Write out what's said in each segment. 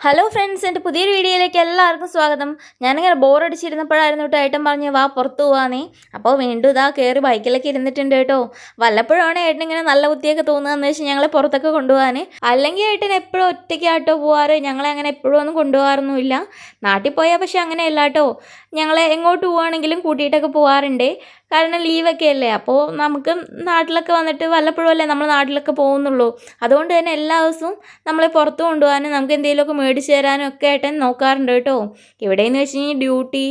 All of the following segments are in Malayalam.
ഹലോ ഫ്രണ്ട്സ്, എൻ്റെ പുതിയൊരു വീഡിയോയിലേക്ക് എല്ലാവർക്കും സ്വാഗതം. ഞാനിങ്ങനെ ബോറടിച്ചിരുന്നപ്പോഴായിരുന്നു കേട്ടോ ഏട്ടൻ പറഞ്ഞ് വാ പുറത്ത് പോവാന്നേ. അപ്പോൾ വീണ്ടും ഇതാ കയറി ബൈക്കിലൊക്കെ ഇരുന്നിട്ടുണ്ട് കേട്ടോ. വല്ലപ്പോഴാണ് ഏട്ടൻ ഇങ്ങനെ നല്ല ബുദ്ധിയൊക്കെ തോന്നുകയെന്ന് വെച്ചാൽ ഞങ്ങളെ പുറത്തൊക്കെ കൊണ്ടുപോകാൻ. അല്ലെങ്കിൽ ഏട്ടൻ എപ്പോഴും ഒറ്റയ്ക്കാട്ടോ പോവാറ്, ഞങ്ങളെ അങ്ങനെ എപ്പോഴും ഒന്നും കൊണ്ടുപോകാറൊന്നുമില്ല. നാട്ടിൽ പോയാൽ പക്ഷെ അങ്ങനെയല്ല കേട്ടോ, ഞങ്ങളെ എങ്ങോട്ട് പോവുകയാണെങ്കിലും കൂട്ടിയിട്ടൊക്കെ പോകാറുണ്ട്. കാരണം ലീവൊക്കെ അല്ലേ, അപ്പോൾ നമുക്ക് നാട്ടിലൊക്കെ വന്നിട്ട് വല്ലപ്പോഴും അല്ലേ നമ്മൾ നാട്ടിലൊക്കെ പോകുന്നുള്ളൂ. അതുകൊണ്ട് തന്നെ എല്ലാ ദിവസവും നമ്മളെ പുറത്ത് കൊണ്ടുപോകാനും നമുക്ക് എന്തെങ്കിലുമൊക്കെ മേടിച്ച് തരാനും ഒക്കെ ഏട്ടൻ നോക്കാറുണ്ട് കേട്ടോ. ഇവിടെയെന്ന് വെച്ച് കഴിഞ്ഞാൽ ഡ്യൂട്ടി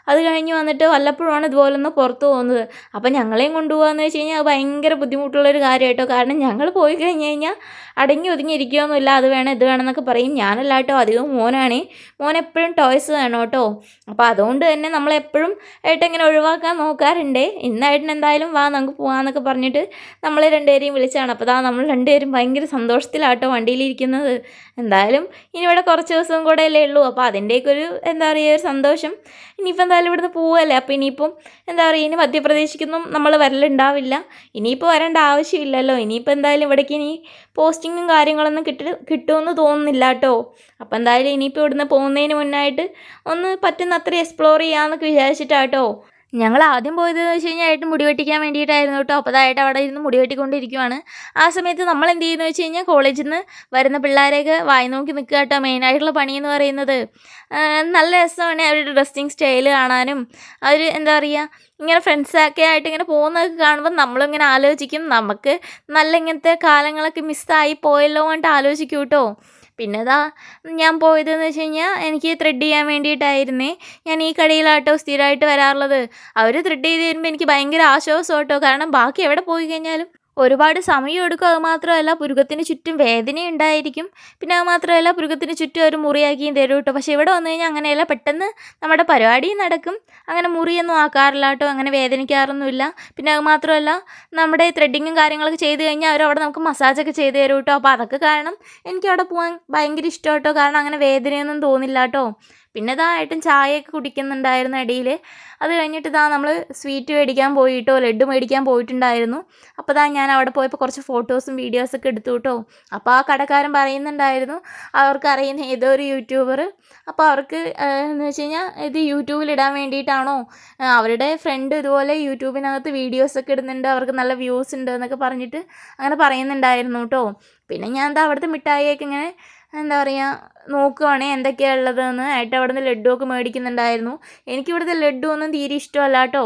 അത് കഴിഞ്ഞ് വന്നിട്ട് വല്ലപ്പോഴാണ് ഇതുപോലൊന്ന് പുറത്ത് പോകുന്നത്. അപ്പോൾ ഞങ്ങളെയും കൊണ്ടുപോകാമെന്ന് വെച്ച് കഴിഞ്ഞാൽ അത് ഭയങ്കര ബുദ്ധിമുട്ടുള്ളൊരു കാര്യം കേട്ടോ. കാരണം ഞങ്ങൾ പോയി കഴിഞ്ഞ് കഴിഞ്ഞാൽ അടങ്ങി ഒതുങ്ങി ഇരിക്കുകയൊന്നുമില്ല, അത് വേണം ഇത് വേണം എന്നൊക്കെ പറയും. ഞാനല്ല കേട്ടോ, അധികം മോനാണേ. മോനെപ്പോഴും ടോയ്സ് വേണം കേട്ടോ. അപ്പോൾ അതുകൊണ്ട് തന്നെ നമ്മളെപ്പോഴും ഏട്ടൻ ഇങ്ങനെ ഒഴിവാക്കാൻ നോക്കാറുണ്ട്. ഇന്ന് ഏട്ടൻ എന്തായാലും വാ നമുക്ക് പോകാമെന്നൊക്കെ പറഞ്ഞിട്ട് നമ്മളെ രണ്ടുപേരെയും വിളിച്ചാണ്. അപ്പോൾ നമ്മൾ രണ്ടുപേരും ഭയങ്കര സന്തോഷത്തിലാട്ടോ വണ്ടിയിലിരിക്കുന്നത്. എന്തായാലും ഇനി ഇവിടെ കുറച്ച് ദിവസം കൂടെ അല്ലേ ഉള്ളൂ, അപ്പോൾ അതിൻ്റെയൊക്കെ ഒരു എന്താ പറയുക ഒരു സന്തോഷം. ഇനിയിപ്പോൾ എന്തായാലും ഇവിടുന്ന് പോവുമല്ലേ, അപ്പോൾ ഇനിയിപ്പം എന്താ പറയുക ഇനി മധ്യപ്രദേശിക്കൊന്നും നമ്മൾ വരലുണ്ടാവില്ല. ഇനിയിപ്പോൾ വരേണ്ട ആവശ്യമില്ലല്ലോ. ഇനിയിപ്പോൾ എന്തായാലും ഇവിടേക്ക് ഇനി പോസ്റ്റിങ്ങും കാര്യങ്ങളൊന്നും കിട്ടുമെന്ന് തോന്നുന്നില്ല കേട്ടോ. അപ്പോൾ എന്തായാലും ഇനിയിപ്പോൾ ഇവിടുന്ന് പോകുന്നതിന് മുന്നായിട്ട് ഒന്ന് പറ്റുന്ന അത്ര എക്സ്പ്ലോർ ചെയ്യാമെന്നൊക്കെ വിചാരിച്ചിട്ടാട്ടോ. ഞങ്ങൾ ആദ്യം പോയതെന്ന് വെച്ച് കഴിഞ്ഞാൽ ഏട്ടൻ മുടി വെട്ടിക്കാൻ വേണ്ടിയിട്ടായിരുന്നു കേട്ടോ. അപ്പോൾ അതായിട്ട് അവിടെ ഇരുന്ന് മുടി വെട്ടിക്കൊണ്ടിരിക്കുവാണ്. ആ സമയത്ത് നമ്മൾ എന്ത് ചെയ്യുന്നു വെച്ച് കഴിഞ്ഞാൽ കോളേജിൽ നിന്ന് വരുന്ന പിള്ളേരെയൊക്കെ വായി നോക്കി നിൽക്കുക കേട്ടോ. മെയിനായിട്ടുള്ള പണിയെന്ന് പറയുന്നത് നല്ല രസമാണ് അവരുടെ ഡ്രസ്സിങ് സ്റ്റൈൽ കാണാനും. അവർ എന്താ പറയുക ഇങ്ങനെ ഫ്രണ്ട്സൊക്കെ ആയിട്ട് ഇങ്ങനെ പോകുന്നതൊക്കെ കാണുമ്പോൾ നമ്മളിങ്ങനെ ആലോചിക്കും, നമുക്ക് നല്ല ഇങ്ങനത്തെ കാലങ്ങളൊക്കെ മിസ്സായി പോയല്ലോ എന്നിട്ട് ആലോചിക്കും കേട്ടോ. പിന്നെ ഞാൻ പോയതെന്ന് വെച്ച് കഴിഞ്ഞാൽ എനിക്ക് ത്രെഡ് ചെയ്യാൻ വേണ്ടിയിട്ടായിരുന്നേ. ഞാൻ ഈ കടയിലാട്ടോ സ്ഥിരമായിട്ട് വരാറുള്ളത്. അവർ ത്രെഡ് ചെയ്ത് തരുമ്പോൾ എനിക്ക് ഭയങ്കര ആശ്വാസം കേട്ടോ. കാരണം ബാക്കി എവിടെ പോയി കഴിഞ്ഞാലും ഒരുപാട് സമയം എടുക്കും. അത് മാത്രമല്ല പുരുകത്തിന് ചുറ്റും വേദന ഉണ്ടായിരിക്കും. പിന്നെ അത് മാത്രമല്ല പുരുകത്തിന് ചുറ്റും ഒരു മുറിയാക്കിയും തരും കേട്ടോ. പക്ഷേ ഇവിടെ വന്നു കഴിഞ്ഞാൽ അങ്ങനെയല്ല, പെട്ടെന്ന് നമ്മുടെ പരിപാടിയും നടക്കും. അങ്ങനെ മുറിയൊന്നും ആക്കാറില്ല കേട്ടോ, അങ്ങനെ വേദനിക്കാറൊന്നുമില്ല. പിന്നെ അത് മാത്രമല്ല നമ്മുടെ ത്രെഡിങ്ങും കാര്യങ്ങളൊക്കെ ചെയ്ത് കഴിഞ്ഞാൽ അവരവിടെ നമുക്ക് മസാജൊക്കെ ചെയ്ത് തരും കേട്ടോ. അപ്പോൾ അതൊക്കെ കാരണം എനിക്ക് അവിടെ പോകാൻ ഭയങ്കര ഇഷ്ടം കേട്ടോ. കാരണം അങ്ങനെ വേദനയൊന്നും തോന്നില്ല കേട്ടോ. പിന്നെ ഏട്ടൻ ചായയൊക്കെ കുടിക്കുന്നുണ്ടായിരുന്നു ഇടയിൽ. അത് കഴിഞ്ഞിട്ട് നമ്മൾ സ്വീറ്റ് മേടിക്കാൻ പോയിട്ടോ, ലഡ്ഡു മേടിക്കാൻ പോയിട്ടുണ്ടായിരുന്നു. അപ്പോൾ ഞാൻ അവിടെ പോയപ്പോൾ കുറച്ച് ഫോട്ടോസും വീഡിയോസൊക്കെ എടുത്തു കേട്ടോ. അപ്പോൾ ആ കടക്കാരൻ പറയുന്നുണ്ടായിരുന്നു അവർക്ക് അറിയുന്ന ഏതോ ഒരു യൂട്യൂബർ, അപ്പോൾ അവർക്ക് എന്ന് വെച്ച് കഴിഞ്ഞാൽ ഇത് യൂട്യൂബിലിടാൻ വേണ്ടിയിട്ടാണോ, അവരുടെ ഫ്രണ്ട് ഇതുപോലെ യൂട്യൂബിനകത്ത് വീഡിയോസൊക്കെ ഇടുന്നുണ്ട്, അവർക്ക് നല്ല വ്യൂസ് ഉണ്ട് എന്നൊക്കെ പറഞ്ഞിട്ട് അങ്ങനെ പറയുന്നുണ്ടായിരുന്നു കേട്ടോ. പിന്നെ ഞാൻ അവിടുത്തെ മിഠായിയൊക്കെ ഇങ്ങനെ എന്താ പറയുക നോക്കുവാണേ എന്തൊക്കെയാണ് ഉള്ളതെന്ന്. ഏട്ടൻ അവിടെ നിന്ന് ലഡ്ഡു ഒക്കെ മേടിക്കുന്നുണ്ടായിരുന്നു. എനിക്കിവിടുത്തെ ലഡ്ഡു ഒന്നും തീരെ ഇഷ്ടമല്ല കേട്ടോ.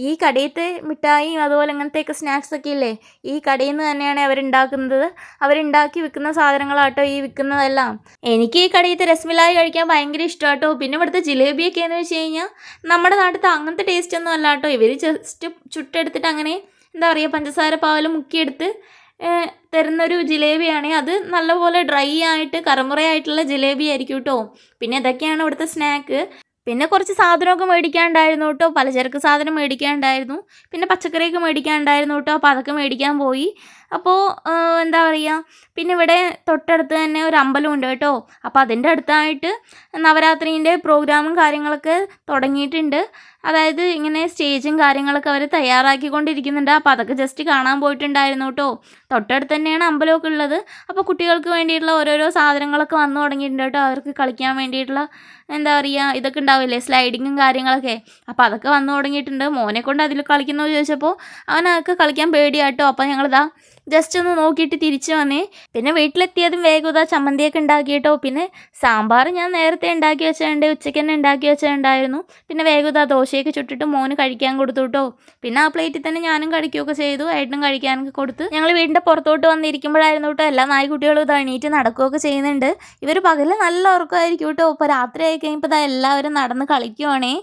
ഈ കടയിലത്തെ മിഠായിയും അതുപോലെ ഇങ്ങനത്തെയൊക്കെ സ്നാക്സൊക്കെ ഇല്ലേ, ഈ കടയിൽ നിന്ന് തന്നെയാണ് അവരുണ്ടാക്കുന്നത്. അവരുണ്ടാക്കി വിൽക്കുന്ന സാധനങ്ങളാട്ടോ ഈ വിൽക്കുന്നതെല്ലാം. എനിക്ക് ഈ കടയിലത്തെ രസ്മലായി കഴിക്കാൻ ഭയങ്കര ഇഷ്ടമാട്ടോ. പിന്നെ ഇവിടുത്തെ ജിലേബിയൊക്കെ എന്ന് വെച്ച് കഴിഞ്ഞാൽ നമ്മുടെ നാട്ടിലത്തെ അങ്ങനത്തെ ടേസ്റ്റ് ഒന്നും അല്ല കേട്ടോ. ഇവർ ജസ്റ്റ് ചുട്ടെടുത്തിട്ട് അങ്ങനെ എന്താ പറയുക പഞ്ചസാര പാൽ മുക്കിയെടുത്ത് തരുന്നൊരു ജിലേബിയാണ്. അത് നല്ലപോലെ ഡ്രൈ ആയിട്ട് കറമുറയായിട്ടുള്ള ജിലേബി ആയിരിക്കും കേട്ടോ. പിന്നെ ഇതൊക്കെയാണ് ഇവിടുത്തെ സ്നാക്ക്. പിന്നെ കുറച്ച് സാധനമൊക്കെ മേടിക്കാനുണ്ടായിരുന്നു കേട്ടോ. പലചരക്ക് സാധനം മേടിക്കാനുണ്ടായിരുന്നു, പിന്നെ പച്ചക്കറിയൊക്കെ മേടിക്കാനുണ്ടായിരുന്നു കേട്ടോ. അപ്പോൾ അതൊക്കെ മേടിക്കാൻ പോയി. അപ്പോൾ എന്താ പറയുക പിന്നെ ഇവിടെ തൊട്ടടുത്ത് തന്നെ ഒരു അമ്പലമുണ്ട് കേട്ടോ. അപ്പോൾ അതിൻ്റെ അടുത്തായിട്ട് നവരാത്രീൻ്റെ പ്രോഗ്രാമും കാര്യങ്ങളൊക്കെ തുടങ്ങിയിട്ടുണ്ട്. അതായത് ഇങ്ങനെ സ്റ്റേജും കാര്യങ്ങളൊക്കെ അവർ തയ്യാറാക്കിക്കൊണ്ടിരിക്കുന്നുണ്ട്. അപ്പോൾ അതൊക്കെ ജസ്റ്റ് കാണാൻ പോയിട്ടുണ്ടായിരുന്നു കേട്ടോ. തൊട്ടടുത്ത് തന്നെയാണ് അമ്പലമൊക്കെ ഉള്ളത്. അപ്പോൾ കുട്ടികൾക്ക് വേണ്ടിയിട്ടുള്ള ഓരോരോ സാധനങ്ങളൊക്കെ വന്നു തുടങ്ങിയിട്ടുണ്ട് കേട്ടോ. അവർക്ക് കളിക്കാൻ വേണ്ടിയിട്ടുള്ള എന്താ പറയുക ഇതൊക്കെ ഉണ്ടാവില്ലേ സ്ലൈഡിങ്ങും കാര്യങ്ങളൊക്കെ, അപ്പോൾ അതൊക്കെ വന്നു തുടങ്ങിയിട്ടുണ്ട്. മോനെ കൊണ്ട് അതിൽ കളിക്കുന്നത് ചോദിച്ചപ്പോൾ അവനതൊക്കെ കളിക്കാൻ പേടിയാട്ടോ. അപ്പോൾ ഞങ്ങളിതാ ജസ്റ്റ് ഒന്ന് നോക്കിയിട്ട് തിരിച്ചു വന്നേ. പിന്നെ വീട്ടിലെത്തിയതും വേഗം ചമ്മന്തിയൊക്കെ ഉണ്ടാക്കി കേട്ടോ. പിന്നെ സാമ്പാർ ഞാൻ നേരത്തെ ഉണ്ടാക്കി വെച്ചിട്ടുണ്ട്, ഉച്ചയ്ക്ക് തന്നെ ഉണ്ടാക്കി വെച്ചിട്ടുണ്ടായിരുന്നു. പിന്നെ വേഗം ദോശയൊക്കെ ചുട്ടിട്ട് മോന് കഴിക്കാൻ കൊടുത്തു കേട്ടോ. പിന്നെ ആ പ്ലേറ്റിൽ തന്നെ ഞാനും കഴിക്കുകയൊക്കെ ചെയ്തു, ഏട്ടനും കഴിക്കാനൊക്കെ കൊടുത്ത് ഞങ്ങൾ വീടിൻ്റെ പുറത്തോട്ട് വന്നിരിക്കുമ്പോഴായിരുന്നു കേട്ടോ എല്ലാ നായ്ക്കുട്ടികളും എണീറ്റ് നടക്കുകയൊക്കെ ചെയ്യുന്നുണ്ട്. ഇവർ പകല് നല്ല ഉറക്കമായിരിക്കും കേട്ടോ. ഇപ്പോൾ രാത്രി ആയി കഴിയുമ്പോൾ എല്ലാവരും നടന്ന് കളിക്കുവാണേ.